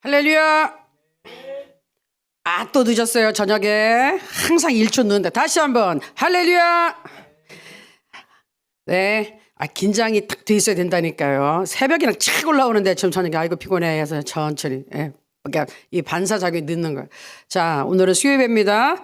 할렐루야. 또 늦었어요. 저녁에 항상 1초 늦는데 다시 한번 할렐루야. 네, 긴장이 딱 돼 있어야 된다니까요. 새벽이랑 착 올라오는데 지금 저녁에 아이고 피곤해 해서 천천히, 그러니까 이 반사작용이 늦는 거예요. 자, 오늘은 수요예배입니다.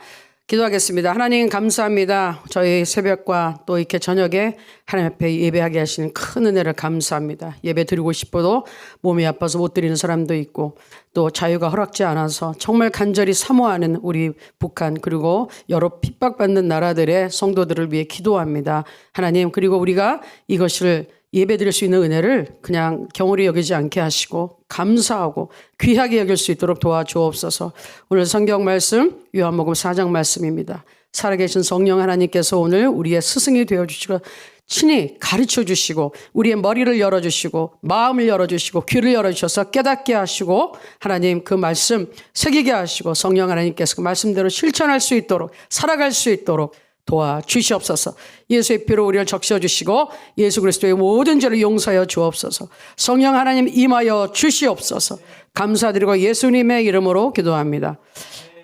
기도하겠습니다. 하나님 감사합니다. 저희 새벽과 또 이렇게 저녁에 하나님 앞에 예배하게 하시는 큰 은혜를 감사합니다. 예배 드리고 싶어도 몸이 아파서 못 드리는 사람도 있고 또 자유가 허락지 않아서 정말 간절히 사모하는 우리 북한 그리고 여러 핍박받는 나라들의 성도들을 위해 기도합니다. 하나님, 그리고 우리가 이것을 예배 드릴 수 있는 은혜를 그냥 경홀히 여기지 않게 하시고 감사하고 귀하게 여길 수 있도록 도와주옵소서. 오늘 성경 말씀 요한복음 4장 말씀입니다. 살아계신 성령 하나님께서 오늘 우리의 스승이 되어주시고 친히 가르쳐 주시고 우리의 머리를 열어주시고 마음을 열어주시고 귀를 열어주셔서 깨닫게 하시고 하나님 그 말씀 새기게 하시고 성령 하나님께서 그 말씀대로 실천할 수 있도록 살아갈 수 있도록 도와주시옵소서. 예수의 피로 우리를 적셔주시고 예수 그리스도의 모든 죄를 용서하여 주옵소서. 성령 하나님 임하여 주시옵소서. 감사드리고 예수님의 이름으로 기도합니다.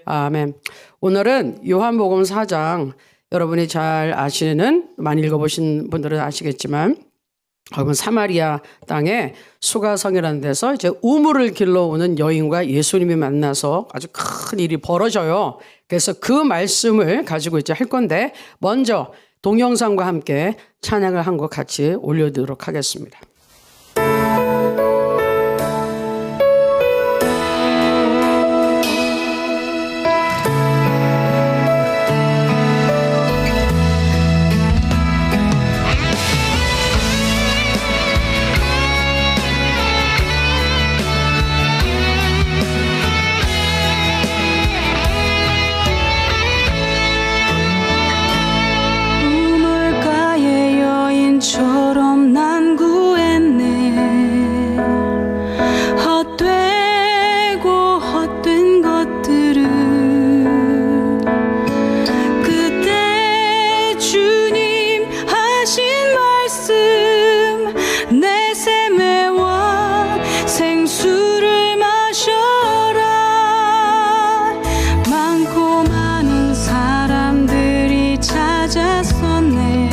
아멘. 오늘은 요한복음 4장, 여러분이 잘 아시는, 많이 읽어보신 분들은 아시겠지만 거기는 사마리아 땅에 수가성이라는 데서 이제 우물을 길러 오는 여인과 예수님이 만나서 아주 큰 일이 벌어져요. 그래서 그 말씀을 가지고 이제 할 건데 먼저 동영상과 함께 찬양을 한 곡 같이 올려드리도록 하겠습니다. 처럼 난 구했네. 헛되고 헛된 것들은 그때 주님 하신 말씀 내 샘의 왕 생수를 마셔라. 많고 많은 사람들이 찾았었네.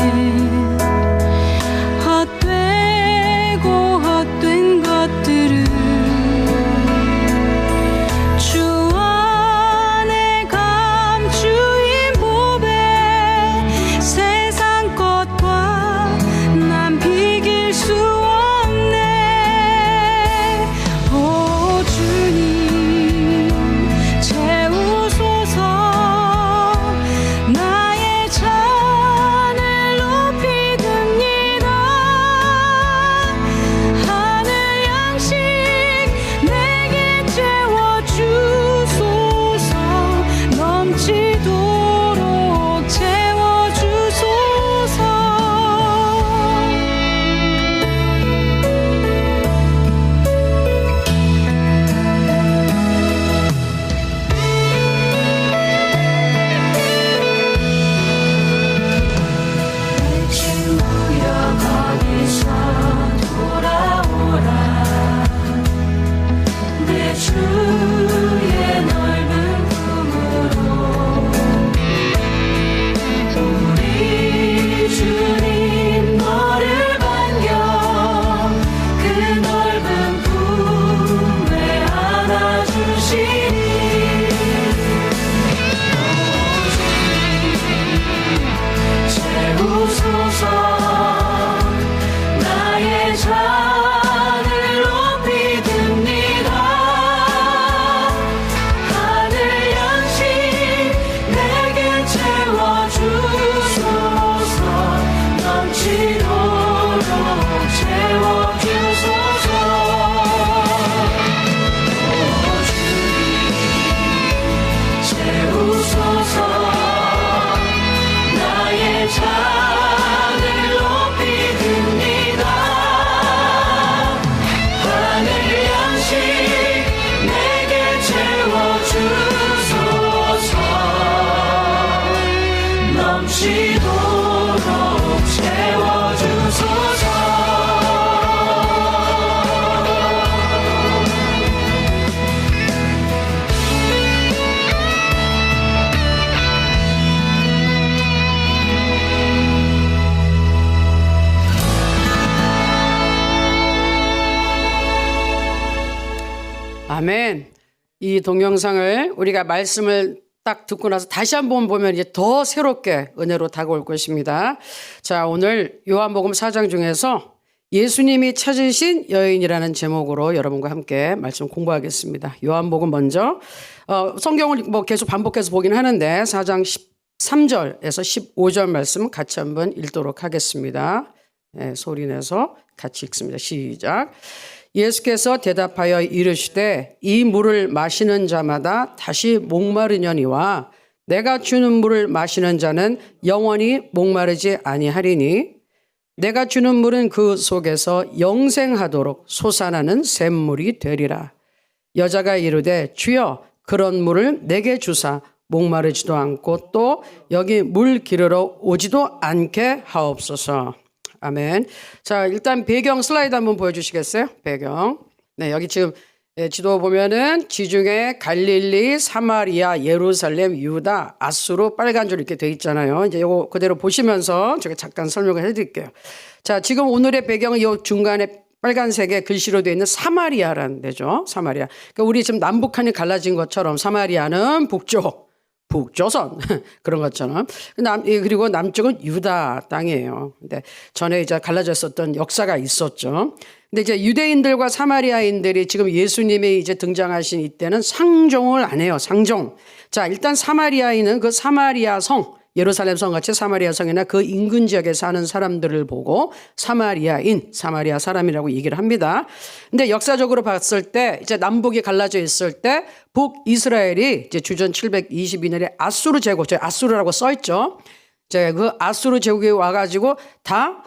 나의 잔을 높이 듭니다. 아멘. 이 동영상을 우리가 말씀을 딱 듣고 나서 다시 한번 보면 이제 더 새롭게 은혜로 다가올 것입니다. 자, 오늘 요한복음 4장 중에서 예수님이 찾으신 여인이라는 제목으로 여러분과 함께 말씀 공부하겠습니다. 요한복음 먼저 성경을 뭐 계속 반복해서 보긴 하는데 4장 13절에서 15절 말씀 같이 한번 읽도록 하겠습니다. 네, 소리 내서 같이 읽습니다. 시작. 예수께서 대답하여 이르시되 이 물을 마시는 자마다 다시 목마르려니와 내가 주는 물을 마시는 자는 영원히 목마르지 아니하리니 내가 주는 물은 그 속에서 영생하도록 솟아나는 샘물이 되리라. 여자가 이르되 주여 그런 물을 내게 주사 목마르지도 않고 또 여기 물 기르러 오지도 않게 하옵소서. 아멘. 자, 일단 배경 슬라이드 한번 보여주시겠어요? 배경. 네, 여기 지금 지도 보면은 지중해, 갈릴리, 사마리아, 예루살렘, 유다, 아수르 빨간 줄 이렇게 돼 있잖아요. 이제 요거 그대로 보시면서 제가 잠깐 설명을 해드릴게요. 자, 지금 오늘의 배경은 요 중간에 빨간색에 글씨로 되어 있는 사마리아라는 데죠. 사마리아. 그러니까 우리 지금 남북한이 갈라진 것처럼 사마리아는 북조선 그런 것처럼 그리고 남쪽은 유다 땅이에요. 근데 전에 이제 갈라졌었던 역사가 있었죠. 근데 이제 유대인들과 사마리아인들이 지금 예수님이 이제 등장하신 이때는 상종을 안 해요. 상종. 자, 일단 사마리아인은 그 사마리아 성, 예루살렘 성 같이 사마리아 성이나 그 인근 지역에 사는 사람들을 보고 사마리아인, 사마리아 사람이라고 얘기를 합니다. 근데 역사적으로 봤을 때 이제 남북이 갈라져 있을 때 북이스라엘이 이제 주전 722년에 아수르 제국, 아수르라고 써 있죠. 이제 그 아수르 제국이 와가지고 다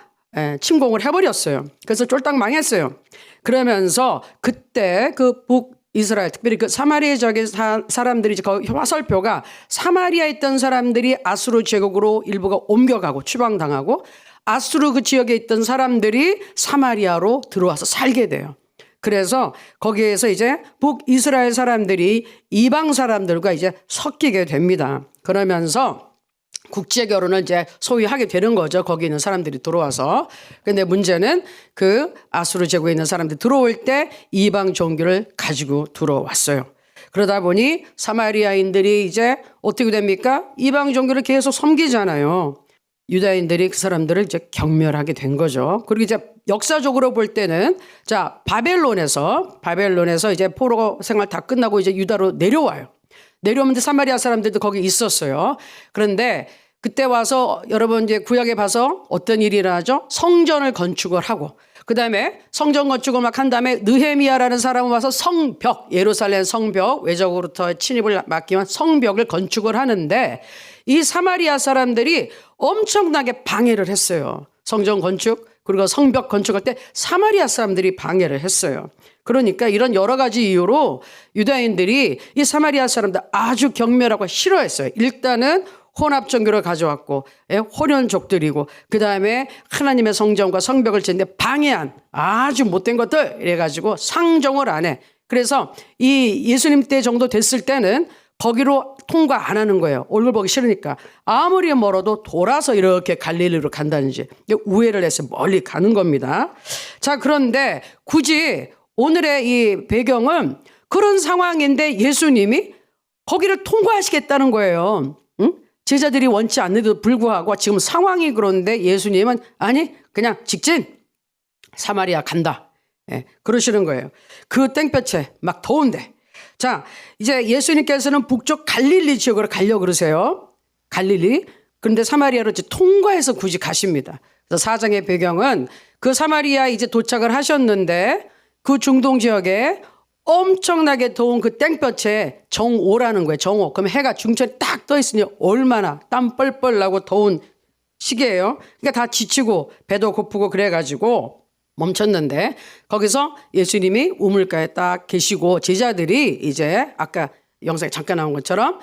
침공을 해버렸어요. 그래서 쫄딱 망했어요. 그러면서 그때 그 북이스라엘, 특별히 그 사마리아 지역의 사람들이 이제 거기 화살표가 사마리아에 있던 사람들이 아수르 제국으로 일부가 옮겨가고 추방당하고 아수르 그 지역에 있던 사람들이 사마리아로 들어와서 살게 돼요. 그래서 거기에서 이제 북이스라엘 사람들이 이방 사람들과 이제 섞이게 됩니다. 그러면서 국제 결혼을 이제 소위 하게 되는 거죠. 거기 있는 사람들이 들어와서. 근데 문제는 그 아수르 제국에 있는 사람들이 들어올 때 이방 종교를 가지고 들어왔어요. 그러다 보니 사마리아인들이 이제 어떻게 됩니까? 이방 종교를 계속 섬기잖아요. 유다인들이 그 사람들을 이제 경멸하게 된 거죠. 그리고 이제 역사적으로 볼 때는 자, 바벨론에서 이제 포로 생활 다 끝나고 이제 유다로 내려와요. 내려오면 사마리아 사람들도 거기 있었어요. 그런데 그때 와서 여러분 이제 구약에 봐서 어떤 일이 일어나죠? 성전을 건축을 하고 그다음에 성전 건축을 막 한 다음에 느헤미야라는 사람은 와서 성벽, 예루살렘 성벽 외적으로부터 침입을 막기 위한 성벽을 건축을 하는데 이 사마리아 사람들이 엄청나게 방해를 했어요. 성전 건축 그리고 성벽 건축할 때 사마리아 사람들이 방해를 했어요. 그러니까 이런 여러 가지 이유로 유다인들이 이 사마리아 사람들 아주 경멸하고 싫어했어요. 일단은 혼합 종교를 가져왔고 혼연족들이고 그다음에 하나님의 성전과 성벽을 짓는데 방해한 아주 못된 것들 이래가지고 상종을 안 해. 그래서 이 예수님 때 정도 됐을 때는 거기로 통과 안 하는 거예요. 얼굴 보기 싫으니까. 아무리 멀어도 돌아서 이렇게 갈릴리로 간다든지 우회를 해서 멀리 가는 겁니다. 자, 그런데 굳이 오늘의 이 배경은 그런 상황인데 예수님이 거기를 통과하시겠다는 거예요. 응? 제자들이 원치 않는데도 불구하고 지금 상황이 그런데 예수님은 아니 그냥 직진 사마리아 간다. 그러시는 거예요. 그 땡볕에 막 더운데. 자, 이제 예수님께서는 북쪽 갈릴리 지역으로 가려고 그러세요. 갈릴리. 그런데 사마리아로 이제 통과해서 굳이 가십니다. 그래서 4장의 배경은 그 사마리아 이제 도착을 하셨는데 그 중동 지역에 엄청나게 더운 그 땡볕에 정오라는 거예요. 정오. 그럼 해가 중천에 딱 떠 있으니 얼마나 땀 뻘뻘 나고 더운 시기예요. 그러니까 다 지치고 배도 고프고 그래가지고 멈췄는데 거기서 예수님이 우물가에 딱 계시고 제자들이 이제 아까 영상에 잠깐 나온 것처럼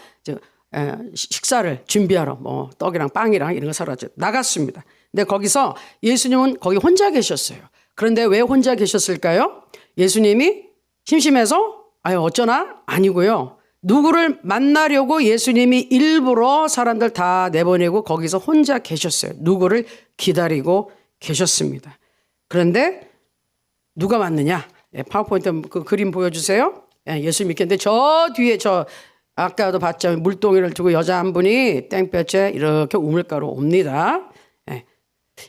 식사를 준비하러 뭐 떡이랑 빵이랑 이런 거 사러 나갔습니다. 근데 거기서 예수님은 거기 혼자 계셨어요. 그런데 왜 혼자 계셨을까요? 예수님이 심심해서 어쩌나? 아니고요. 누구를 만나려고 예수님이 일부러 사람들 다 내보내고 거기서 혼자 계셨어요. 누구를 기다리고 계셨습니다. 그런데 누가 왔느냐? 파워포인트 그 그림 보여주세요. 예, 예수 믿겠는데 저 뒤에 저 아까도 봤죠. 물동이를 두고 여자 한 분이 땡볕에 이렇게 우물가로 옵니다. 예.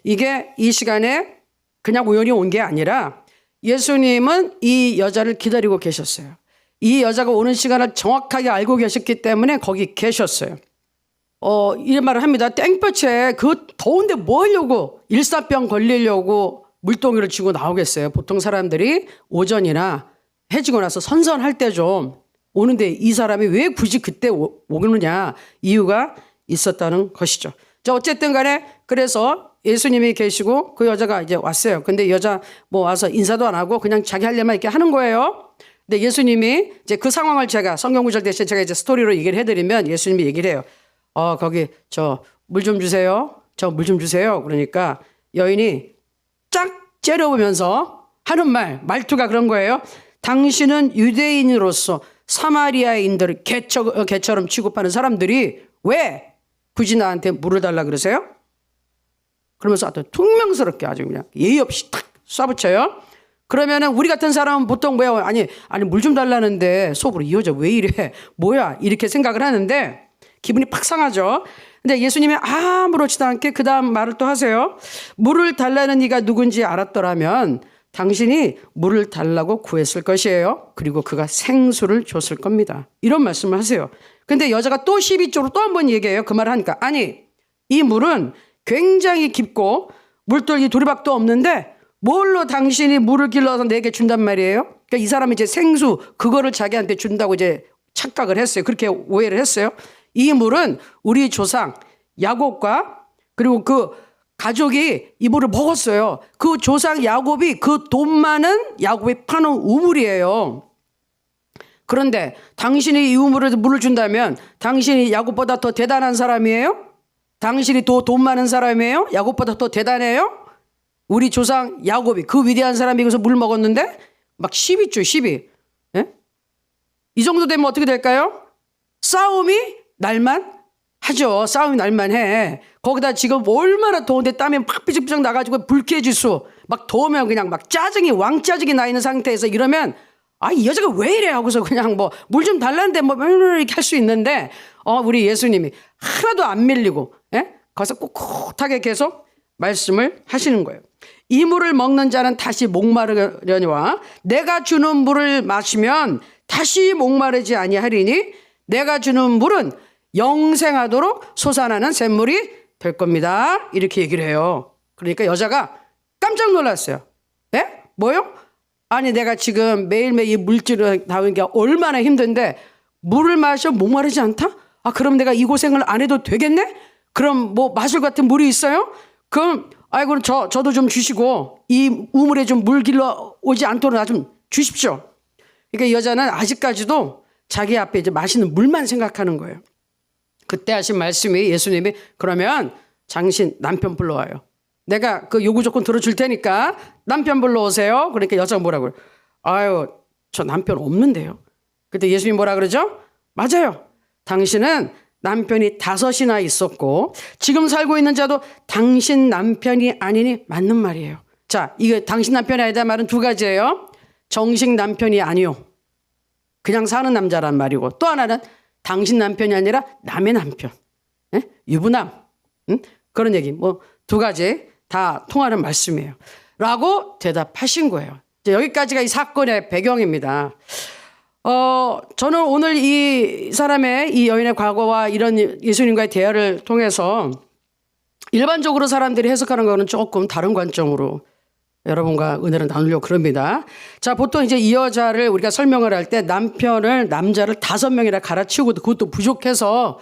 이게 이 시간에 그냥 우연히 온 게 아니라 예수님은 이 여자를 기다리고 계셨어요. 이 여자가 오는 시간을 정확하게 알고 계셨기 때문에 거기 계셨어요. 이런 말을 합니다. 땡볕에 그 더운데 뭐 하려고 일사병 걸리려고 물동이를 쥐고 나오겠어요. 보통 사람들이 오전이나 해지고 나서 선선할 때 좀 오는데 이 사람이 왜 굳이 그때 오느냐 이유가 있었다는 것이죠. 자, 어쨌든 간에 그래서 예수님이 계시고 그 여자가 이제 왔어요. 근데 여자 뭐 와서 인사도 안 하고 그냥 자기 할 일만 이렇게 하는 거예요. 근데 예수님이 이제 그 상황을 제가 성경 구절 대신 제가 이제 스토리로 얘기를 해드리면 예수님이 얘기를 해요. 거기 저 물 좀 주세요. 저 물 좀 주세요. 그러니까 여인이 쫙 째려보면서 하는 말투가 그런 거예요. 당신은 유대인으로서 사마리아인들을 개처럼 취급하는 사람들이 왜 굳이 나한테 물을 달라 그러세요? 그러면서 하여튼 퉁명스럽게 아주 그냥 예의 없이 탁 쏴붙여요. 그러면은 우리 같은 사람은 보통 뭐야? 아니 물 좀 달라는데 속으로 이 여자 왜 이래? 뭐야? 이렇게 생각을 하는데 기분이 팍 상하죠. 근데 예수님이 아무렇지도 않게 그 다음 말을 또 하세요. 물을 달라는 이가 누군지 알았더라면 당신이 물을 달라고 구했을 것이에요. 그리고 그가 생수를 줬을 겁니다. 이런 말씀을 하세요. 근데 여자가 또 12조로 또 한 번 얘기해요. 그 말을 하니까 아니 이 물은 굉장히 깊고 물돌기 두리박도 없는데 뭘로 당신이 물을 길러서 내게 준단 말이에요. 그러니까 이 사람이 이제 생수 그거를 자기한테 준다고 이제 착각을 했어요. 그렇게 오해를 했어요. 이 물은 우리 조상 야곱과 그리고 그 가족이 이 물을 먹었어요. 그 조상 야곱이 그 돈 많은 야곱이 파는 우물이에요. 그런데 당신이 이 우물에 물을 준다면 당신이 야곱보다 더 대단한 사람이에요? 당신이 더 돈 많은 사람이에요? 야곱보다 더 대단해요? 우리 조상 야곱이 그 위대한 사람이 여기서 물 먹었는데 막 시비 죠 시비. 예? 이 정도 되면 어떻게 될까요? 싸움이 날만 하죠. 싸움이 날만 해. 거기다 지금 얼마나 더운데 땀이 막 삐죽삐죽 나가지고 불쾌지수 막 더우면 그냥 막 짜증이 왕짜증이 나 있는 상태에서 이러면 이 여자가 왜 이래 하고서 그냥 뭐 물 좀 달라는데 뭐 이렇게 할 수 있는데 우리 예수님이 하나도 안 밀리고 거기서 꿋꿋하게 계속 말씀을 하시는 거예요. 이 물을 먹는 자는 다시 목마르려니와 내가 주는 물을 마시면 다시 목마르지 아니하리니 내가 주는 물은 영생하도록 솟아나는 샘물이 될 겁니다. 이렇게 얘기를 해요. 그러니까 여자가 깜짝 놀랐어요. 예? 뭐요? 아니 내가 지금 매일매일 이 물질을 나오는 게 얼마나 힘든데 물을 마셔 목마르지 않다? 그럼 내가 이 고생을 안 해도 되겠네? 그럼 뭐 마술 같은 물이 있어요? 그럼 그럼 저도 좀 주시고 이 우물에 좀 물 길러 오지 않도록 나 좀 주십시오. 그러니까 이 여자는 아직까지도 자기 앞에 이제 마시는 물만 생각하는 거예요. 그때 하신 말씀이 예수님이 그러면 당신 남편 불러와요. 내가 그 요구 조건 들어줄 테니까 남편 불러오세요. 그러니까 여자가 뭐라고요? 저 남편 없는데요. 그때 예수님이 뭐라 그러죠? 맞아요. 당신은 남편이 5이나 있었고 지금 살고 있는 자도 당신 남편이 아니니 맞는 말이에요. 자, 이거 당신 남편이 아니다 말은 2가지예요. 정식 남편이 아니요. 그냥 사는 남자란 말이고 또 하나는 당신 남편이 아니라 남의 남편. 유부남. 그런 얘기. 뭐 2가지 다 통하는 말씀이에요. 라고 대답하신 거예요. 여기까지가 이 사건의 배경입니다. 저는 오늘 이 사람의 이 여인의 과거와 이런 예수님과의 대화를 통해서 일반적으로 사람들이 해석하는 거는 조금 다른 관점으로 여러분과 은혜를 나누려고 그럽니다. 자, 보통 이제 이 여자를 우리가 설명을 할 때 남자를 5명이나 갈아치우고 그것도 부족해서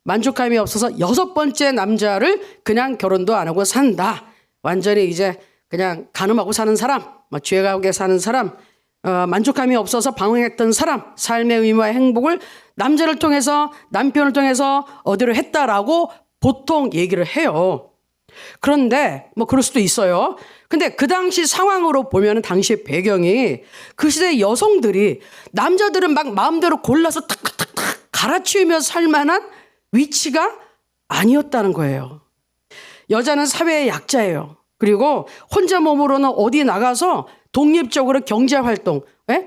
만족감이 없어서 6번째 남자를 그냥 결혼도 안 하고 산다. 완전히 이제 그냥 간음하고 사는 사람, 죄가하게 사는 사람, 만족감이 없어서 방황했던 사람, 삶의 의미와 행복을 남자를 통해서 남편을 통해서 얻으려 했다라고 보통 얘기를 해요. 그런데 뭐 그럴 수도 있어요. 근데 그 당시 상황으로 보면 당시의 배경이 그 시대 여성들이 남자들은 막 마음대로 골라서 탁탁탁탁 갈아치우며 살 만한 위치가 아니었다는 거예요. 여자는 사회의 약자예요. 그리고 혼자 몸으로는 어디 나가서 독립적으로 경제활동,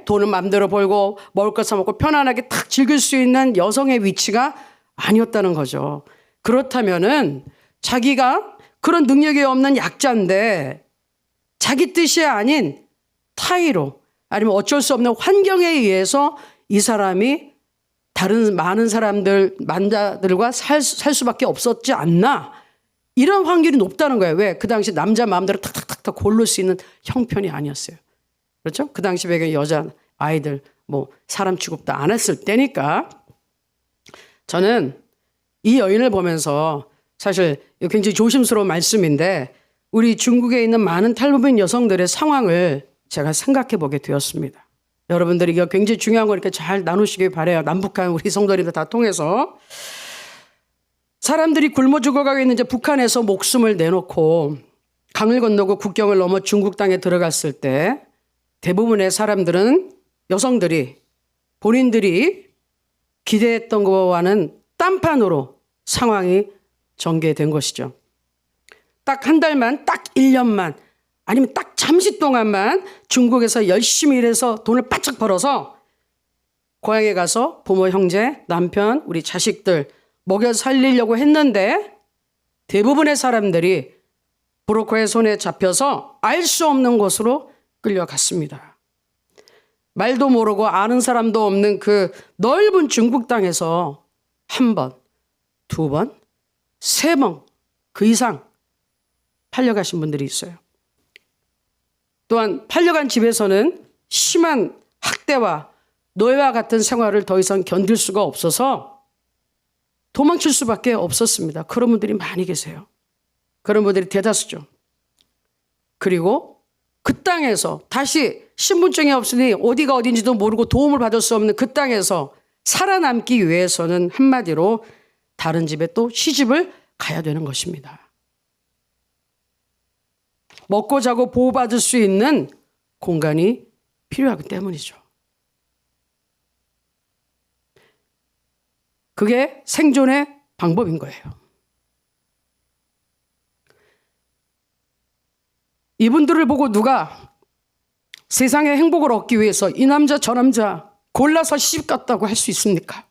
돈은 마음대로 벌고 먹을 것 사 먹고 편안하게 탁 즐길 수 있는 여성의 위치가 아니었다는 거죠. 그렇다면은 자기가 그런 능력이 없는 약자인데 자기 뜻이 아닌 타의로 아니면 어쩔 수 없는 환경에 의해서 이 사람이 다른 많은 사람들, 남자들과 살 수밖에 없었지 않나. 이런 확률이 높다는 거예요. 왜? 그 당시 남자 마음대로 탁탁탁탁 고를 수 있는 형편이 아니었어요. 그렇죠? 그 당시 배경 여자, 아이들, 사람 취급도 안 했을 때니까. 저는 이 여인을 보면서 사실 굉장히 조심스러운 말씀인데 우리 중국에 있는 많은 탈북민 여성들의 상황을 제가 생각해 보게 되었습니다. 여러분들이 이거 굉장히 중요한 거 이렇게 잘 나누시길 바라요. 남북한 우리 성도님들 다 통해서. 사람들이 굶어 죽어가고 있는 이제 북한에서 목숨을 내놓고 강을 건너고 국경을 넘어 중국 땅에 들어갔을 때 대부분의 사람들은 여성들이 본인들이 기대했던 것과는 딴판으로 상황이 전개된 것이죠. 딱 한 달만, 딱 1년만, 아니면 딱 잠시 동안만 중국에서 열심히 일해서 돈을 바짝 벌어서 고향에 가서 부모, 형제, 남편, 우리 자식들 먹여 살리려고 했는데 대부분의 사람들이 브로커의 손에 잡혀서 알 수 없는 곳으로 끌려갔습니다. 말도 모르고 아는 사람도 없는 그 넓은 중국 땅에서 한 번, 두 번, 세 번, 그 이상 팔려가신 분들이 있어요. 또한 팔려간 집에서는 심한 학대와 노예와 같은 생활을 더 이상 견딜 수가 없어서 도망칠 수밖에 없었습니다. 그런 분들이 많이 계세요. 그런 분들이 대다수죠. 그리고 그 땅에서 다시 신분증이 없으니 어디가 어딘지도 모르고 도움을 받을 수 없는 그 땅에서 살아남기 위해서는 한마디로 다른 집에 또 시집을 가야 되는 것입니다. 먹고 자고 보호받을 수 있는 공간이 필요하기 때문이죠. 그게 생존의 방법인 거예요. 이분들을 보고 누가 세상의 행복을 얻기 위해서 이 남자 저 남자 골라서 시집 갔다고 할 수 있습니까?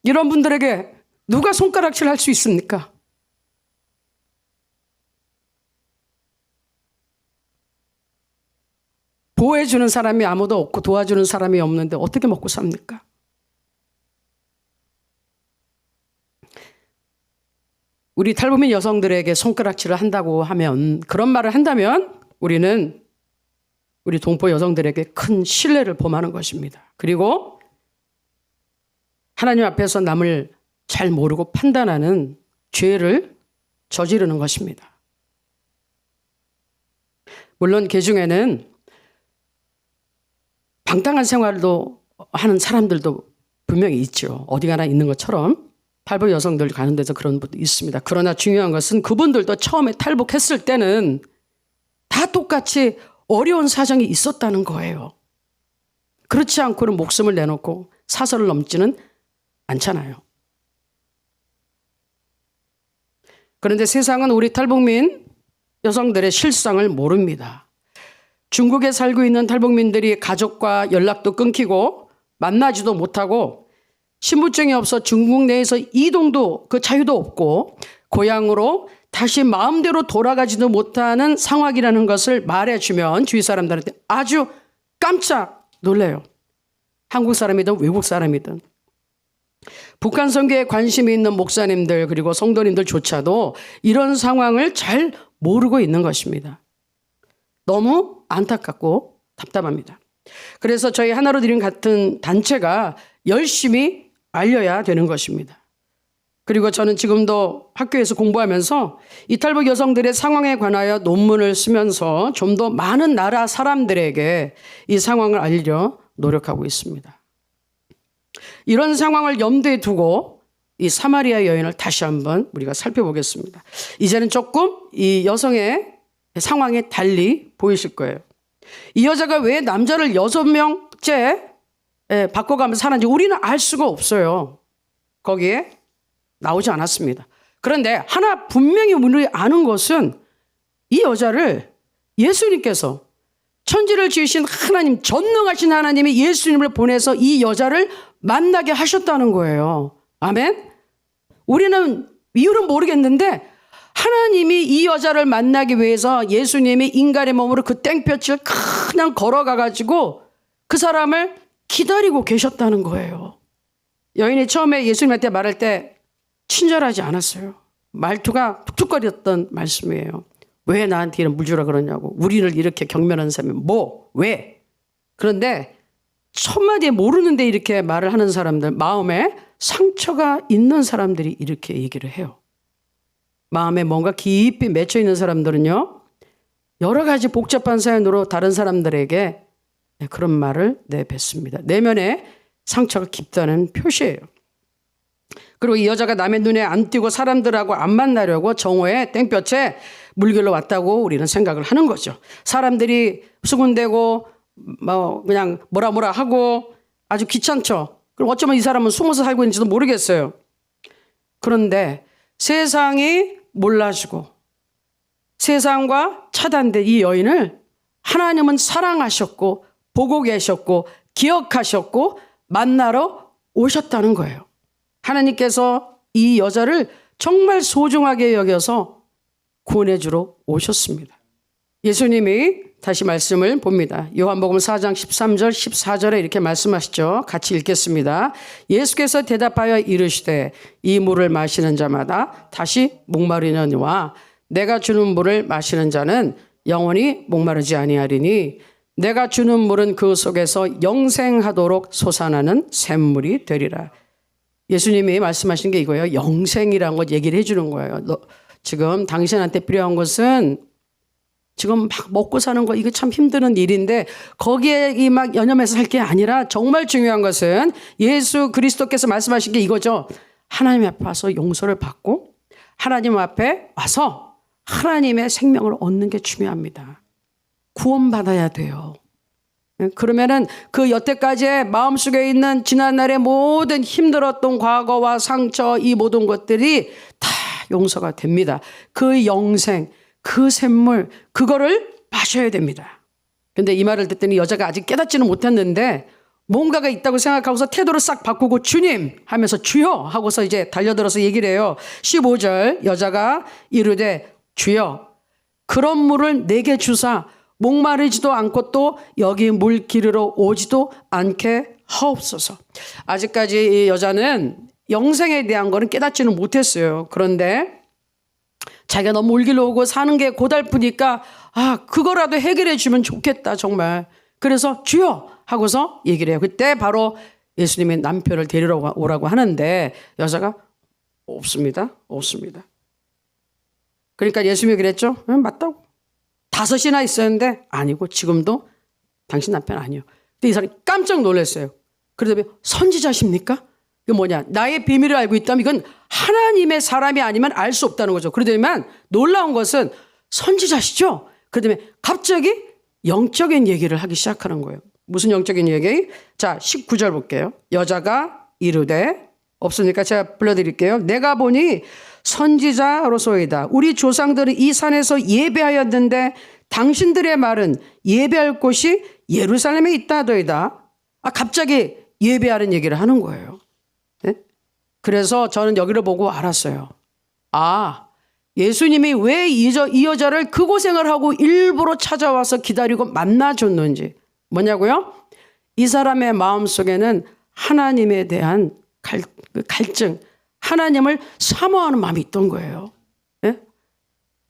이런 분들에게 누가 손가락질 할 수 있습니까? 보호해주는 사람이 아무도 없고 도와주는 사람이 없는데 어떻게 먹고 삽니까? 우리 탈북민 여성들에게 손가락질을 한다고 하면, 그런 말을 한다면 우리는 우리 동포 여성들에게 큰 신뢰를 범하는 것입니다. 그리고 하나님 앞에서 남을 잘 모르고 판단하는 죄를 저지르는 것입니다. 물론 그 중에는 방탕한 생활도 하는 사람들도 분명히 있죠. 어디 가나 있는 것처럼 탈북 여성들 가는 데서 그런 분도 있습니다. 그러나 중요한 것은 그분들도 처음에 탈북했을 때는 다 똑같이 어려운 사정이 있었다는 거예요. 그렇지 않고는 목숨을 내놓고 사설을 넘지는 않잖아요. 그런데 세상은 우리 탈북민 여성들의 실상을 모릅니다. 중국에 살고 있는 탈북민들이 가족과 연락도 끊기고 만나지도 못하고 신분증이 없어 중국 내에서 이동도 그 자유도 없고 고향으로 다시 마음대로 돌아가지도 못하는 상황이라는 것을 말해주면 주위 사람들한테 아주 깜짝 놀래요. 한국 사람이든 외국 사람이든. 북한 선교에 관심이 있는 목사님들 그리고 성도님들조차도 이런 상황을 잘 모르고 있는 것입니다. 너무 안타깝고 답답합니다. 그래서 저희 하나로 드림 같은 단체가 열심히 알려야 되는 것입니다. 그리고 저는 지금도 학교에서 공부하면서 이 탈북 여성들의 상황에 관하여 논문을 쓰면서 좀 더 많은 나라 사람들에게 이 상황을 알려 노력하고 있습니다. 이런 상황을 염두에 두고 이 사마리아 여인을 다시 한번 우리가 살펴보겠습니다. 이제는 조금 이 여성의 상황이 달리 보이실 거예요. 이 여자가 왜 남자를 6명째 바꿔가면서 사는지 우리는 알 수가 없어요. 거기에 나오지 않았습니다. 그런데 하나 분명히 우리 아는 것은 이 여자를 예수님께서 천지를 지으신 하나님, 전능하신 하나님이 예수님을 보내서 이 여자를 만나게 하셨다는 거예요. 아멘? 우리는 이유는 모르겠는데 하나님이 이 여자를 만나기 위해서 예수님이 인간의 몸으로 그 땡볕을 그냥 걸어가가지고 그 사람을 기다리고 계셨다는 거예요. 여인이 처음에 예수님한테 말할 때 친절하지 않았어요. 말투가 툭툭거렸던 말씀이에요. 왜 나한테 이런 물 주라 그러냐고. 우리를 이렇게 경멸하는 사람이 뭐? 왜? 그런데 첫마디에 모르는데 이렇게 말을 하는 사람들, 마음에 상처가 있는 사람들이 이렇게 얘기를 해요. 마음에 뭔가 깊이 맺혀 있는 사람들은요, 여러 가지 복잡한 사연으로 다른 사람들에게 그런 말을 내뱉습니다. 내면에 상처가 깊다는 표시예요. 그리고 이 여자가 남의 눈에 안 띄고 사람들하고 안 만나려고 정오에 땡볕에 물길로 왔다고 우리는 생각을 하는 거죠. 사람들이 수군대고 뭐 그냥 뭐라 하고 아주 귀찮죠. 그럼 어쩌면 이 사람은 숨어서 살고 있는지도 모르겠어요. 그런데 세상이 몰라주고 세상과 차단된 이 여인을 하나님은 사랑하셨고 보고 계셨고 기억하셨고 만나러 오셨다는 거예요. 하나님께서 이 여자를 정말 소중하게 여겨서 구원해주러 오셨습니다. 예수님이 다시 말씀을 봅니다. 요한복음 4장 13절 14절에 이렇게 말씀하시죠. 같이 읽겠습니다. 예수께서 대답하여 이르시되 이 물을 마시는 자마다 다시 목마르느니와 내가 주는 물을 마시는 자는 영원히 목마르지 아니하리니 내가 주는 물은 그 속에서 영생하도록 솟아나는 샘물이 되리라. 예수님이 말씀하신 게 이거예요. 영생이라는 것 얘기를 해주는 거예요. 지금 당신한테 필요한 것은 지금 막 먹고 사는 거 이거 참 힘든 일인데 거기에 막 연연해서 살 게 아니라 정말 중요한 것은 예수 그리스도께서 말씀하신 게 이거죠. 하나님 앞에 와서 용서를 받고 하나님 앞에 와서 하나님의 생명을 얻는 게 중요합니다. 구원받아야 돼요. 그러면은 그 여태까지의 마음속에 있는 지난날의 모든 힘들었던 과거와 상처 이 모든 것들이 다 용서가 됩니다. 그 영생, 그 샘물 그거를 마셔야 됩니다. 근데 이 말을 듣더니 여자가 아직 깨닫지는 못했는데 뭔가가 있다고 생각하고서 태도를 싹 바꾸고 주님 하면서 주여 하고서 이제 달려들어서 얘기를 해요. 15절 여자가 이르되 주여 그런 물을 내게 주사 목마르지도 않고 또 여기 물 기르러 오지도 않게 하옵소서. 아직까지 이 여자는 영생에 대한 거는 깨닫지는 못했어요. 그런데 자기가 너무 물 길러 오고 사는 게 고달프니까 그거라도 해결해 주면 좋겠다 정말. 그래서 주여 하고서 얘기를 해요. 그때 바로 예수님이 남편을 데리러 오라고 하는데 여자가 없습니다. 그러니까 예수님이 그랬죠. 맞다고. 5이나 있었는데 아니고 지금도 당신 남편 아니에요. 근데 이 사람이 깜짝 놀랐어요. 그러더니 선지자십니까? 이게 뭐냐? 나의 비밀을 알고 있다면 이건 하나님의 사람이 아니면 알 수 없다는 거죠. 그러더니만 놀라운 것은 선지자시죠? 그러더니 갑자기 영적인 얘기를 하기 시작하는 거예요. 무슨 영적인 얘기? 자, 19절 볼게요. 여자가 이르되 없으니까 제가 불러드릴게요. 내가 보니 선지자로소이다. 우리 조상들은 이 산에서 예배하였는데 당신들의 말은 예배할 곳이 예루살렘에 있다더이다. 갑자기 예배하는 얘기를 하는 거예요. 네? 그래서 저는 여기를 보고 알았어요. 예수님이 왜 이 여자를 그 고생을 하고 일부러 찾아와서 기다리고 만나줬는지. 뭐냐고요? 이 사람의 마음속에는 하나님에 대한 갈증, 하나님을 사모하는 마음이 있던 거예요. 네?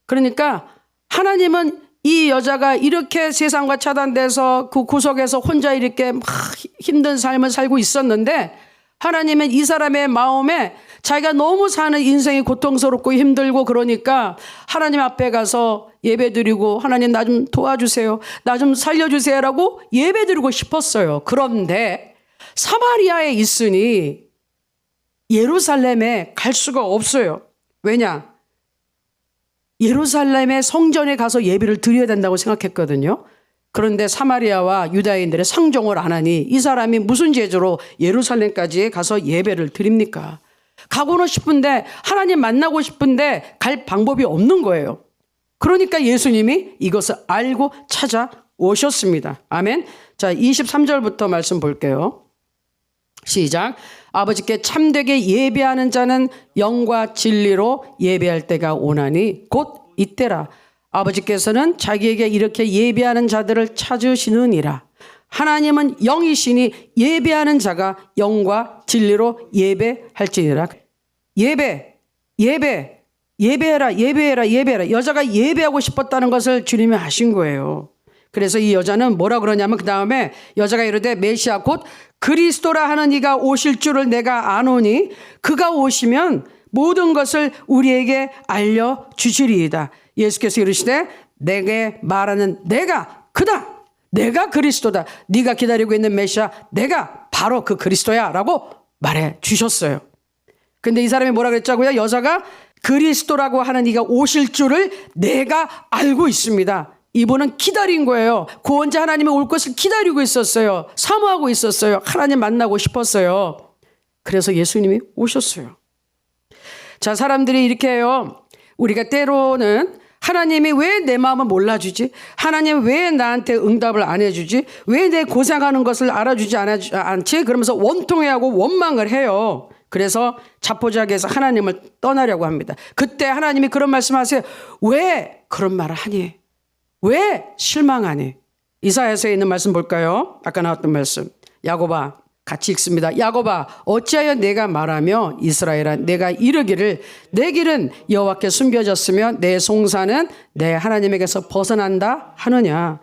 그러니까 하나님은 이 여자가 이렇게 세상과 차단돼서 그 구석에서 혼자 이렇게 막 힘든 삶을 살고 있었는데 하나님은 이 사람의 마음에 자기가 너무 사는 인생이 고통스럽고 힘들고 그러니까 하나님 앞에 가서 예배드리고 하나님 나 좀 도와주세요. 나 좀 살려주세요라고 예배드리고 싶었어요. 그런데 사마리아에 있으니 예루살렘에 갈 수가 없어요. 왜냐? 예루살렘의 성전에 가서 예배를 드려야 된다고 생각했거든요. 그런데 사마리아와 유다인들의 상종을 안 하니 이 사람이 무슨 제조로 예루살렘까지 가서 예배를 드립니까? 가고는 싶은데 하나님 만나고 싶은데 갈 방법이 없는 거예요. 그러니까 예수님이 이것을 알고 찾아오셨습니다. 아멘. 자, 23절부터 말씀 볼게요. 시작. 아버지께 참되게 예배하는 자는 영과 진리로 예배할 때가 오나니 곧 이때라. 아버지께서는 자기에게 이렇게 예배하는 자들을 찾으시느니라. 하나님은 영이시니 예배하는 자가 영과 진리로 예배할지니라. 예배해라. 여자가 예배하고 싶었다는 것을 주님이 하신 거예요. 그래서 이 여자는 뭐라 그러냐면 그 다음에 여자가 이르되 메시아 곧 그리스도라 하는 이가 오실 줄을 내가 아노니 그가 오시면 모든 것을 우리에게 알려주시리이다. 예수께서 이르시되 내게 말하는 내가 그다. 내가 그리스도다. 네가 기다리고 있는 메시아 내가 바로 그 그리스도야 라고 말해 주셨어요. 근데 이 사람이 뭐라 그랬자고요? 여자가 그리스도라고 하는 이가 오실 줄을 내가 알고 있습니다. 이분은 기다린 거예요. 구원자 하나님이 올 것을 기다리고 있었어요. 사모하고 있었어요. 하나님 만나고 싶었어요. 그래서 예수님이 오셨어요. 자, 사람들이 이렇게 해요. 우리가 때로는 하나님이 왜 내 마음을 몰라주지? 하나님 왜 나한테 응답을 안 해주지? 왜 내 고생하는 것을 알아주지 않지? 그러면서 원통해하고 원망을 해요. 그래서 자포자기해서 하나님을 떠나려고 합니다. 그때 하나님이 그런 말씀하세요. 왜 그런 말을 하니? 왜 실망하니? 이사야서에 있는 말씀 볼까요? 아까 나왔던 말씀. 야곱아, 같이 읽습니다. 야곱아, 어찌하여 내가 말하며 이스라엘아 내가 이르기를 내 길은 여호와께 숨겨졌으며 내 송사는 내 하나님에게서 벗어난다 하느냐.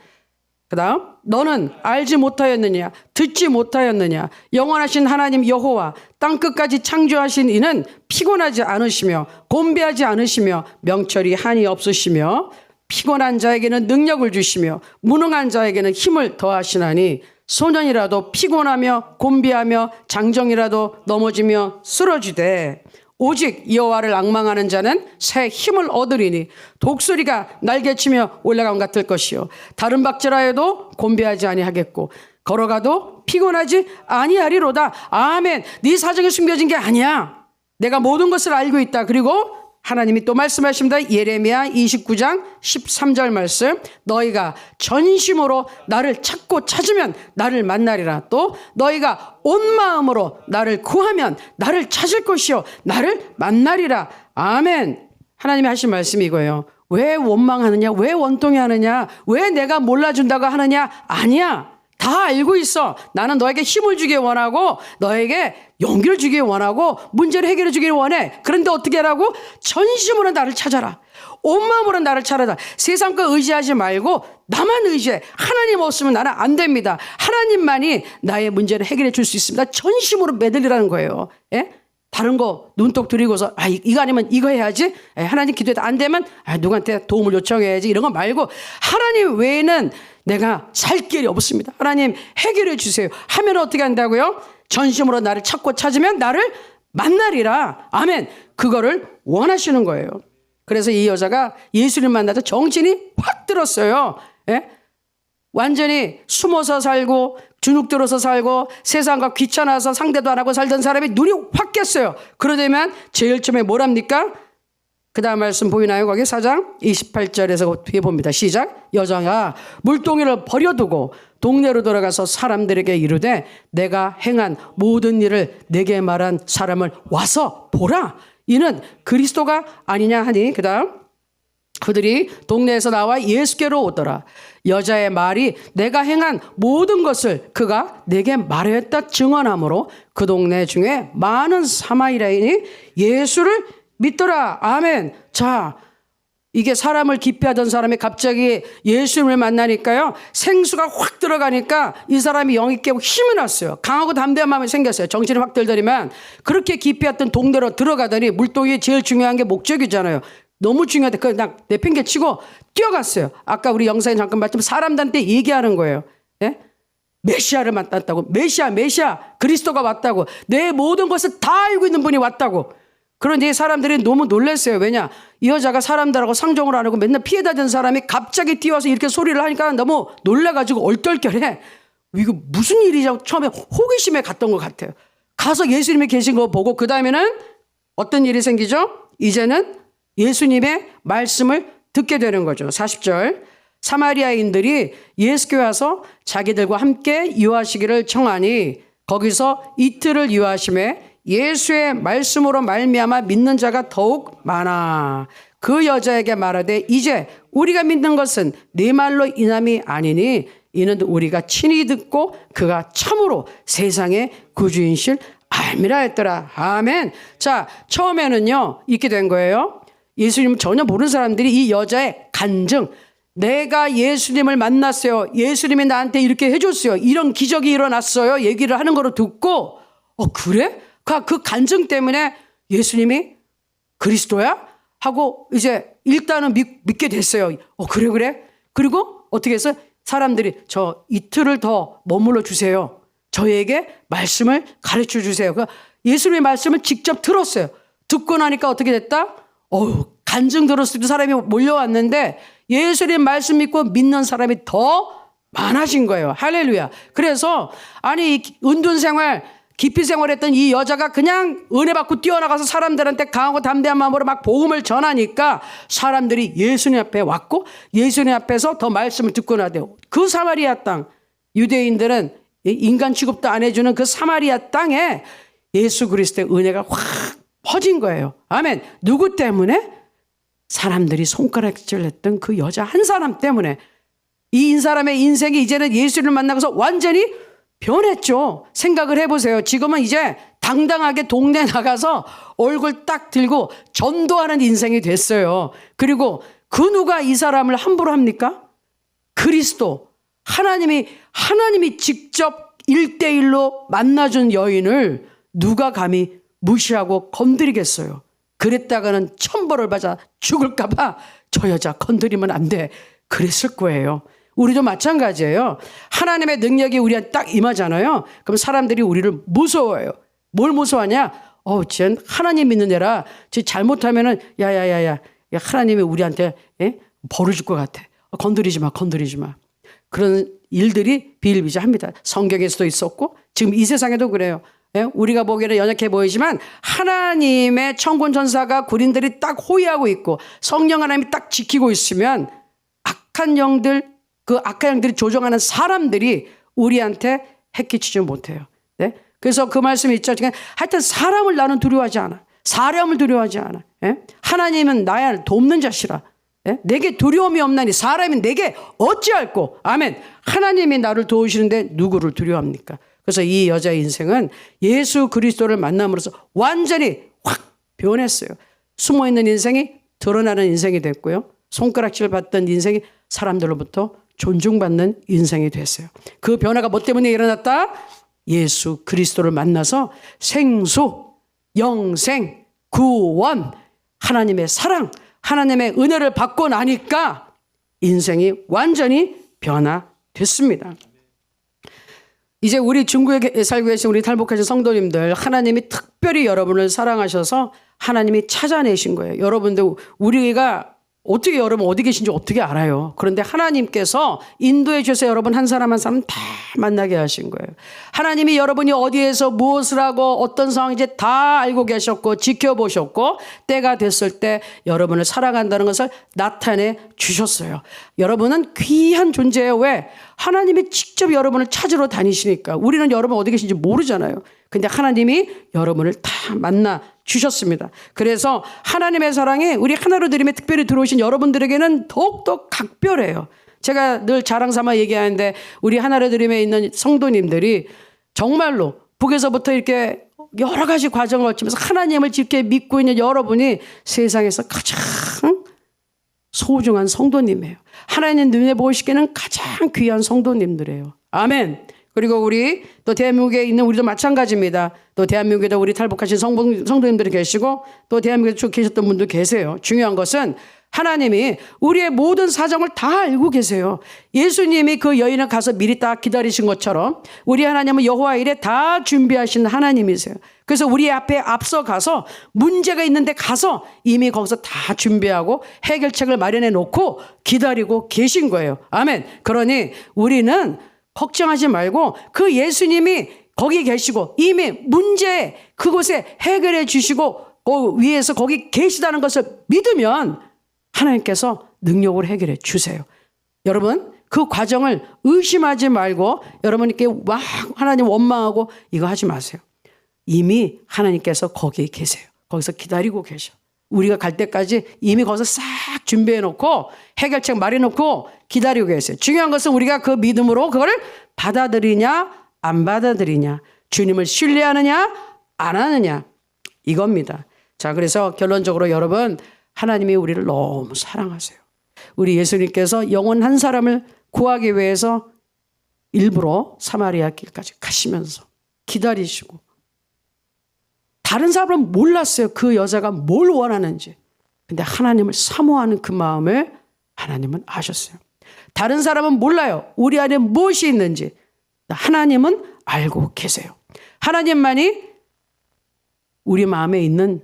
그 다음 너는 알지 못하였느냐 듣지 못하였느냐 영원하신 하나님 여호와 땅끝까지 창조하신 이는 피곤하지 않으시며 곤배하지 않으시며 명철이 한이 없으시며 피곤한 자에게는 능력을 주시며 무능한 자에게는 힘을 더하시나니 소년이라도 피곤하며 곤비하며 장정이라도 넘어지며 쓰러지되 오직 여호와를 앙망하는 자는 새 힘을 얻으리니 독수리가 날개치며 올라감 같을 것이요 다른 박질하여도 곤비하지 아니하겠고 걸어가도 피곤하지 아니하리로다. 아멘. 네 사정이 숨겨진 게 아니야. 내가 모든 것을 알고 있다. 그리고 하나님이 또 말씀하십니다. 예레미야 29장 13절 말씀. 너희가 전심으로 나를 찾고 찾으면 나를 만나리라. 또 너희가 온 마음으로 나를 구하면 나를 찾을 것이요 나를 만나리라. 아멘. 하나님이 하신 말씀이 이거예요. 왜 원망하느냐? 왜 원통해 하느냐? 왜 내가 몰라준다고 하느냐? 아니야. 다 알고 있어. 나는 너에게 힘을 주길 원하고 너에게 용기를 주길 원하고 문제를 해결해 주길 원해. 그런데 어떻게 하라고? 전심으로 나를 찾아라. 온 마음으로 나를 찾아라. 세상 거 의지하지 말고 나만 의지해. 하나님 없으면 나는 안 됩니다. 하나님만이 나의 문제를 해결해 줄 수 있습니다. 전심으로 매달리라는 거예요. 예? 다른 거 눈독 들이고서 이거 아니면 이거 해야지. 하나님 기도해도 안 되면 누구한테 도움을 요청해야지. 이런 거 말고 하나님 외에는 내가 살 길이 없습니다. 하나님 해결해 주세요. 하면 어떻게 한다고요? 전심으로 나를 찾고 찾으면 나를 만나리라. 아멘. 그거를 원하시는 거예요. 그래서 이 여자가 예수를 만나서 정신이 확 들었어요. 예? 완전히 숨어서 살고 주눅 들어서 살고 세상과 귀찮아서 상대도 안 하고 살던 사람이 눈이 확 깼어요. 그러려면 제일 처음에 뭐랍니까? 그 다음 말씀 보이나요? 거기 4장 28절에서 뒤에 봅니다. 시작. 여자가 물동이를 버려두고 동네로 돌아가서 사람들에게 이르되 내가 행한 모든 일을 내게 말한 사람을 와서 보라. 이는 그리스도가 아니냐 하니 그 다음 그들이 동네에서 나와 예수께로 오더라. 여자의 말이 내가 행한 모든 것을 그가 내게 말했다 증언하므로 그 동네 중에 많은 사마리아인이 예수를 믿더라. 아멘. 자, 이게 사람을 기피하던 사람이 갑자기 예수님을 만나니까요. 생수가 확 들어가니까 이 사람이 영이 깨고 힘이 났어요. 강하고 담대한 마음이 생겼어요. 정신이 확 들더니만 그렇게 기피했던 동네로 들어가더니 물동이 제일 중요한 게 목적이잖아요. 너무 중요한데 그냥 내팽개치고 뛰어갔어요. 아까 우리 영상에 잠깐 봤지만 사람들한테 얘기하는 거예요. 예? 메시아를 만났다고. 메시아 그리스도가 왔다고. 내 모든 것을 다 알고 있는 분이 왔다고. 그런데 사람들이 너무 놀랐어요. 왜냐? 이 여자가 사람들하고 상종을 안 하고 맨날 피해 다니는 사람이 갑자기 뛰어서 이렇게 소리를 하니까 너무 놀라가지고 얼떨결해. 이거 무슨 일이냐고 처음에 호기심에 갔던 것 같아요. 가서 예수님이 계신 거 보고 그 다음에는 어떤 일이 생기죠? 이제는 예수님의 말씀을 듣게 되는 거죠. 40절. 사마리아인들이 예수께 와서 자기들과 함께 유하시기를 청하니 거기서 이틀을 유하심에 예수의 말씀으로 말미암아 믿는 자가 더욱 많아. 그 여자에게 말하되 이제 우리가 믿는 것은 네 말로 인함이 아니니 이는 우리가 친히 듣고 그가 참으로 세상의 구주인실 알미라 했더라. 아멘. 자, 처음에는요 이렇게 된 거예요. 예수님 전혀 모르는 사람들이 이 여자의 간증, 내가 예수님을 만났어요, 예수님이 나한테 이렇게 해줬어요, 이런 기적이 일어났어요 얘기를 하는 거로 듣고 그래? 그 간증 때문에 예수님이 그리스도야? 하고 이제 일단은 믿게 됐어요. 그래? 그리고 어떻게 해서 사람들이 저 이틀을 더 머물러 주세요, 저에게 말씀을 가르쳐 주세요. 예수님의 말씀을 직접 들었어요. 듣고 나니까 어떻게 됐다? 간증 들었을 때 사람이 몰려왔는데 예수님 말씀 믿고 믿는 사람이 더 많아진 거예요. 할렐루야. 그래서 아니 은둔 생활, 기피 생활했던 이 여자가 그냥 은혜 받고 뛰어나가서 사람들한테 강하고 담대한 마음으로 막 복음을 전하니까 사람들이 예수님 앞에 왔고 예수님 앞에서 더 말씀을 듣고 나대요. 그 사마리아 땅, 유대인들은 인간 취급도 안 해주는 그 사마리아 땅에 예수 그리스도의 은혜가 확 퍼진 거예요. 아멘. 누구 때문에? 사람들이 손가락질 했던 그 여자 한 사람 때문에. 이 사람의 인생이 이제는 예수를 만나고서 완전히 변했죠. 생각을 해보세요. 지금은 이제 당당하게 동네 나가서 얼굴 딱 들고 전도하는 인생이 됐어요. 그리고 그 누가 이 사람을 함부로 합니까? 그리스도 하나님이 직접 1대1로 만나준 여인을 누가 감히 무시하고 건드리겠어요. 그랬다가는 천벌을 받아 죽을까 봐 저 여자 건드리면 안 돼 그랬을 거예요. 우리도 마찬가지예요. 하나님의 능력이 우리한테 딱 임하잖아요. 그럼 사람들이 우리를 무서워해요. 뭘 무서워하냐? 쟤는 하나님 믿는 애라 쟤 잘못하면은 야야야야 하나님이 우리한테 벌을 줄 것 같아. 건드리지 마. 그런 일들이 비일비재합니다. 성경에서도 있었고 지금 이 세상에도 그래요. 우리가 보기에는 연약해 보이지만 하나님의 천군 천사가 군인들이 딱 호위하고 있고 성령 하나님이 딱 지키고 있으면 악한 영들, 그 악한 영들이 조종하는 사람들이 우리한테 해끼치지 못해요. 네? 그래서 그 말씀이 있죠. 하여튼 사람을 나는 두려워하지 않아. 사람을 두려워하지 않아. 하나님은 나야 돕는 자시라. 내게 두려움이 없나니 사람이 내게 어찌할꼬. 아멘. 하나님이 나를 도우시는데 누구를 두려워합니까? 그래서 이 여자의 인생은 예수 그리스도를 만남으로써 완전히 확 변했어요. 숨어있는 인생이 드러나는 인생이 됐고요. 손가락질 받던 인생이 사람들로부터 존중받는 인생이 됐어요. 그 변화가 뭐 때문에 일어났다? 예수 그리스도를 만나서 생수, 영생, 구원, 하나님의 사랑, 하나님의 은혜를 받고 나니까 인생이 완전히 변화됐습니다. 이제 우리 중국에 살고 계신 우리 탈북하신 성도님들, 하나님이 특별히 여러분을 사랑하셔서 하나님이 찾아내신 거예요. 여러분들, 우리가 어떻게 여러분 어디 계신지 어떻게 알아요? 그런데 하나님께서 인도해 주셔서 여러분 한 사람 한 사람 다 만나게 하신 거예요. 하나님이 여러분이 어디에서 무엇을 하고 어떤 상황인지 다 알고 계셨고 지켜보셨고 때가 됐을 때 여러분을 사랑한다는 것을 나타내 주셨어요. 여러분은 귀한 존재예요. 왜? 하나님이 직접 여러분을 찾으러 다니시니까. 우리는 여러분 어디 계신지 모르잖아요. 근데 하나님이 여러분을 다 만나 주셨습니다. 그래서 하나님의 사랑이 우리 하나로 드림에 특별히 들어오신 여러분들에게는 더욱더 각별해요. 제가 늘 자랑삼아 얘기하는데 우리 하나로 드림에 있는 성도님들이 정말로 북에서부터 이렇게 여러 가지 과정을 거치면서 하나님을 깊게 믿고 있는 여러분이 세상에서 가장 소중한 성도님이에요. 하나님 눈에 보시기에는 가장 귀한 성도님들이에요. 아멘. 그리고 우리 또 대한민국에 있는 우리도 마찬가지입니다. 또 대한민국에도 우리 탈북하신 성도님들이 계시고 또 대한민국에 쭉 계셨던 분도 계세요. 중요한 것은 하나님이 우리의 모든 사정을 다 알고 계세요. 예수님이 그 여인을 가서 미리 딱 기다리신 것처럼 우리 하나님은 여호와 일에 다 준비하신 하나님이세요. 그래서 우리 앞에 앞서 가서 문제가 있는데 가서 이미 거기서 다 준비하고 해결책을 마련해 놓고 기다리고 계신 거예요. 아멘. 그러니 우리는 걱정하지 말고 그 예수님이 거기 계시고 이미 문제 그곳에 해결해 주시고 그 위에서 거기 계시다는 것을 믿으면 하나님께서 능력으로 해결해 주세요. 여러분 그 과정을 의심하지 말고 여러분 이렇게 막 하나님 원망하고 이거 하지 마세요. 이미 하나님께서 거기에 계세요. 거기서 기다리고 계셔. 우리가 갈 때까지 이미 거기서 싹 준비해 놓고 해결책 마련해 놓고 기다리고 계세요. 중요한 것은 우리가 그 믿음으로 그걸 받아들이냐 안 받아들이냐, 주님을 신뢰하느냐 안 하느냐, 이겁니다. 자, 그래서 결론적으로 여러분 하나님이 우리를 너무 사랑하세요. 우리 예수님께서 영혼 한 사람을 구하기 위해서 일부러 사마리아 길까지 가시면서 기다리시고, 다른 사람은 몰랐어요. 그 여자가 뭘 원하는지. 근데 하나님을 사모하는 그 마음을 하나님은 아셨어요. 다른 사람은 몰라요. 우리 안에 무엇이 있는지. 하나님은 알고 계세요. 하나님만이 우리 마음에 있는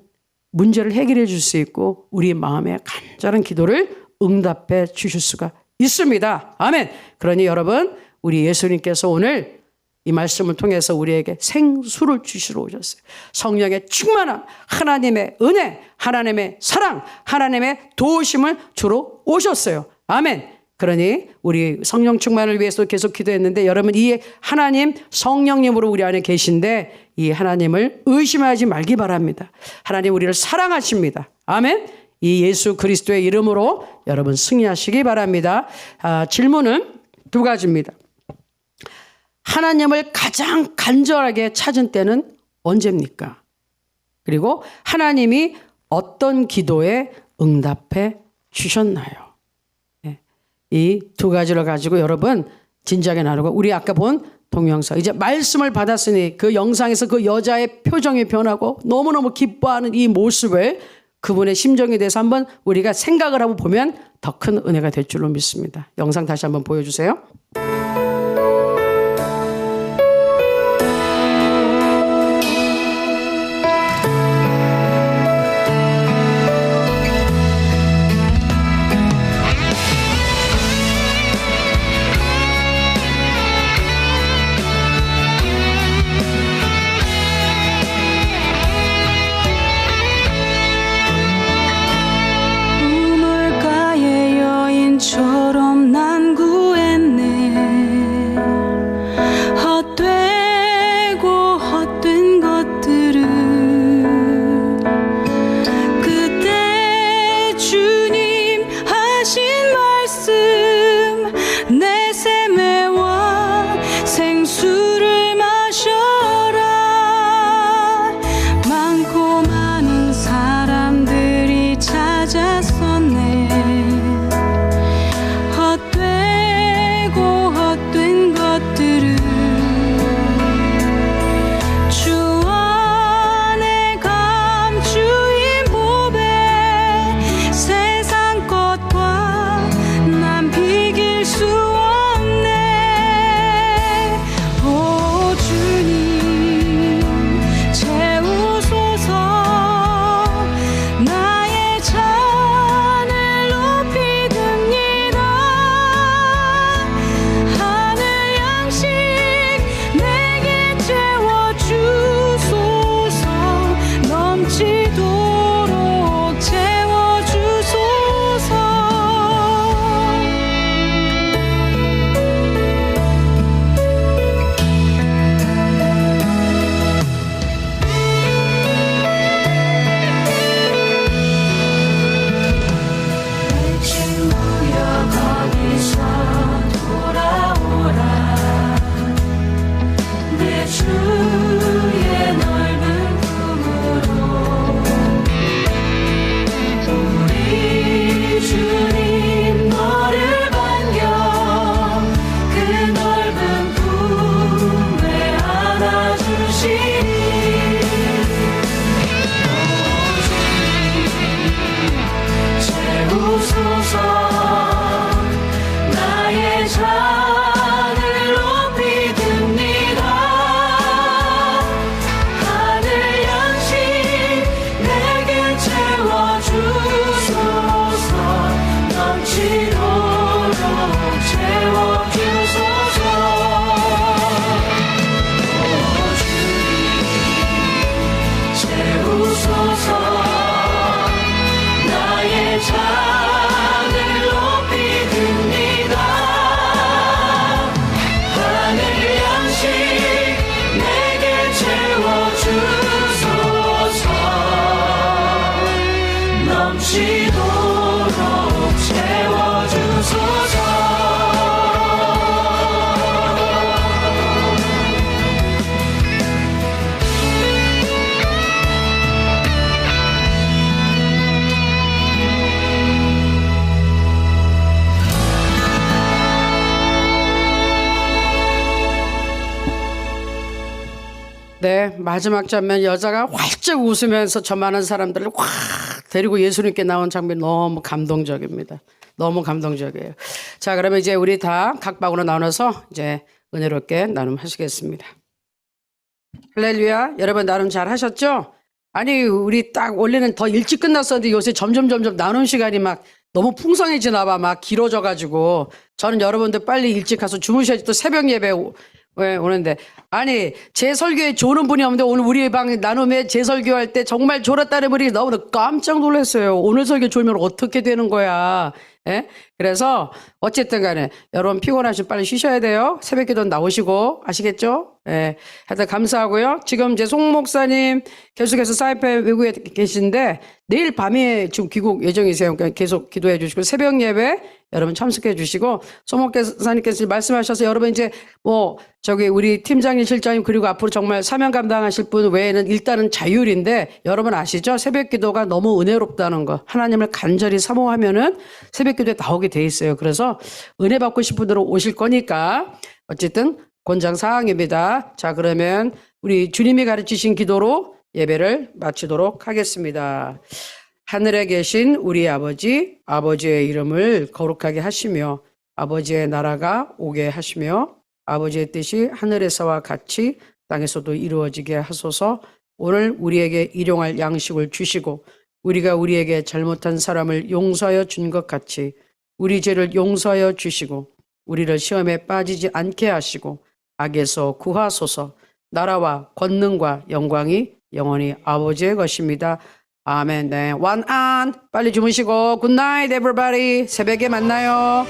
문제를 해결해 줄 수 있고 우리 마음의 간절한 기도를 응답해 주실 수가 있습니다. 아멘. 그러니 여러분 우리 예수님께서 오늘 이 말씀을 통해서 우리에게 생수를 주시러 오셨어요. 성령의 충만함, 하나님의 은혜, 하나님의 사랑, 하나님의 도우심을 주러 오셨어요. 아멘. 그러니 우리 성령 충만을 위해서 계속 기도했는데 여러분 이 하나님 성령님으로 우리 안에 계신데 이 하나님을 의심하지 말기 바랍니다. 하나님 우리를 사랑하십니다. 아멘. 이 예수 그리스도의 이름으로 여러분 승리하시기 바랍니다. 질문은 두 가지입니다. 하나님을 가장 간절하게 찾은 때는 언제입니까? 그리고 하나님이 어떤 기도에 응답해 주셨나요? 이 두 가지를 가지고 여러분 진지하게 나누고, 우리 아까 본 동영상 이제 말씀을 받았으니 그 영상에서 그 여자의 표정이 변하고 너무너무 기뻐하는 이 모습을, 그분의 심정에 대해서 한번 우리가 생각을 하고 보면 더 큰 은혜가 될 줄로 믿습니다. 영상 다시 한번 보여주세요. 우물가의 여인처럼 난 구했네. 네, 마지막 장면 여자가 활짝 웃으면서 저 많은 사람들을 확 데리고 예수님께 나온 장면 너무 감동적입니다. 너무 감동적이에요. 자, 그러면 이제 우리 다 각 방으로 나눠서 이제 은혜롭게 나눔하시겠습니다. 할렐루야. 여러분 나눔 잘 하셨죠? 아니, 우리 딱 원래는 더 일찍 끝났었는데 요새 점점 나눔 시간이 막 너무 풍성해지나 봐. 막 길어져가지고. 저는 여러분들 빨리 일찍 가서 주무셔야지 또 새벽 예배 왜 오는데. 아니, 제 설교에 조는 분이 없는데 오늘 우리 방 나눔에 제 설교할 때 정말 졸았다는 분이 너무 깜짝 놀랐어요. 오늘 설교 졸면 어떻게 되는 거야. 예? 그래서 어쨌든 간에 여러분 피곤하시면 빨리 쉬셔야 돼요. 새벽 기도 나오시고 아시겠죠? 예. 하여튼 감사하고요. 지금 이제 송 목사님 계속해서 사이펜 외국에 계신데 내일 밤에 지금 귀국 예정이세요. 그러니까 계속 기도해 주시고 새벽 예배 여러분 참석해 주시고 송 목사님께서 말씀하셔서 여러분 이제 뭐 저기 우리 팀장님 실장님 그리고 앞으로 정말 사명 감당하실 분 외에는 일단은 자율인데 여러분 아시죠? 새벽 기도가 너무 은혜롭다는 거. 하나님을 간절히 사모하면은 새벽 기도에 나오게 돼 있어요. 그래서 은혜 받고 싶은 분들은 오실 거니까 어쨌든 권장 사항입니다. 자, 그러면 우리 주님이 가르치신 기도로 예배를 마치도록 하겠습니다. 하늘에 계신 우리 아버지, 아버지의 이름을 거룩하게 하시며 아버지의 나라가 오게 하시며 아버지의 뜻이 하늘에서와 같이 땅에서도 이루어지게 하소서. 오늘 우리에게 일용할 양식을 주시고 우리가 우리에게 잘못한 사람을 용서하여 준 것 같이 우리 죄를 용서하여 주시고 우리를 시험에 빠지지 않게 하시고 악에서 구하소서. 나라와 권능과 영광이 영원히 아버지의 것입니다. 아멘. 네.晚安. 빨리 주무시고 굿나잇 에브리바디. 새벽에 만나요.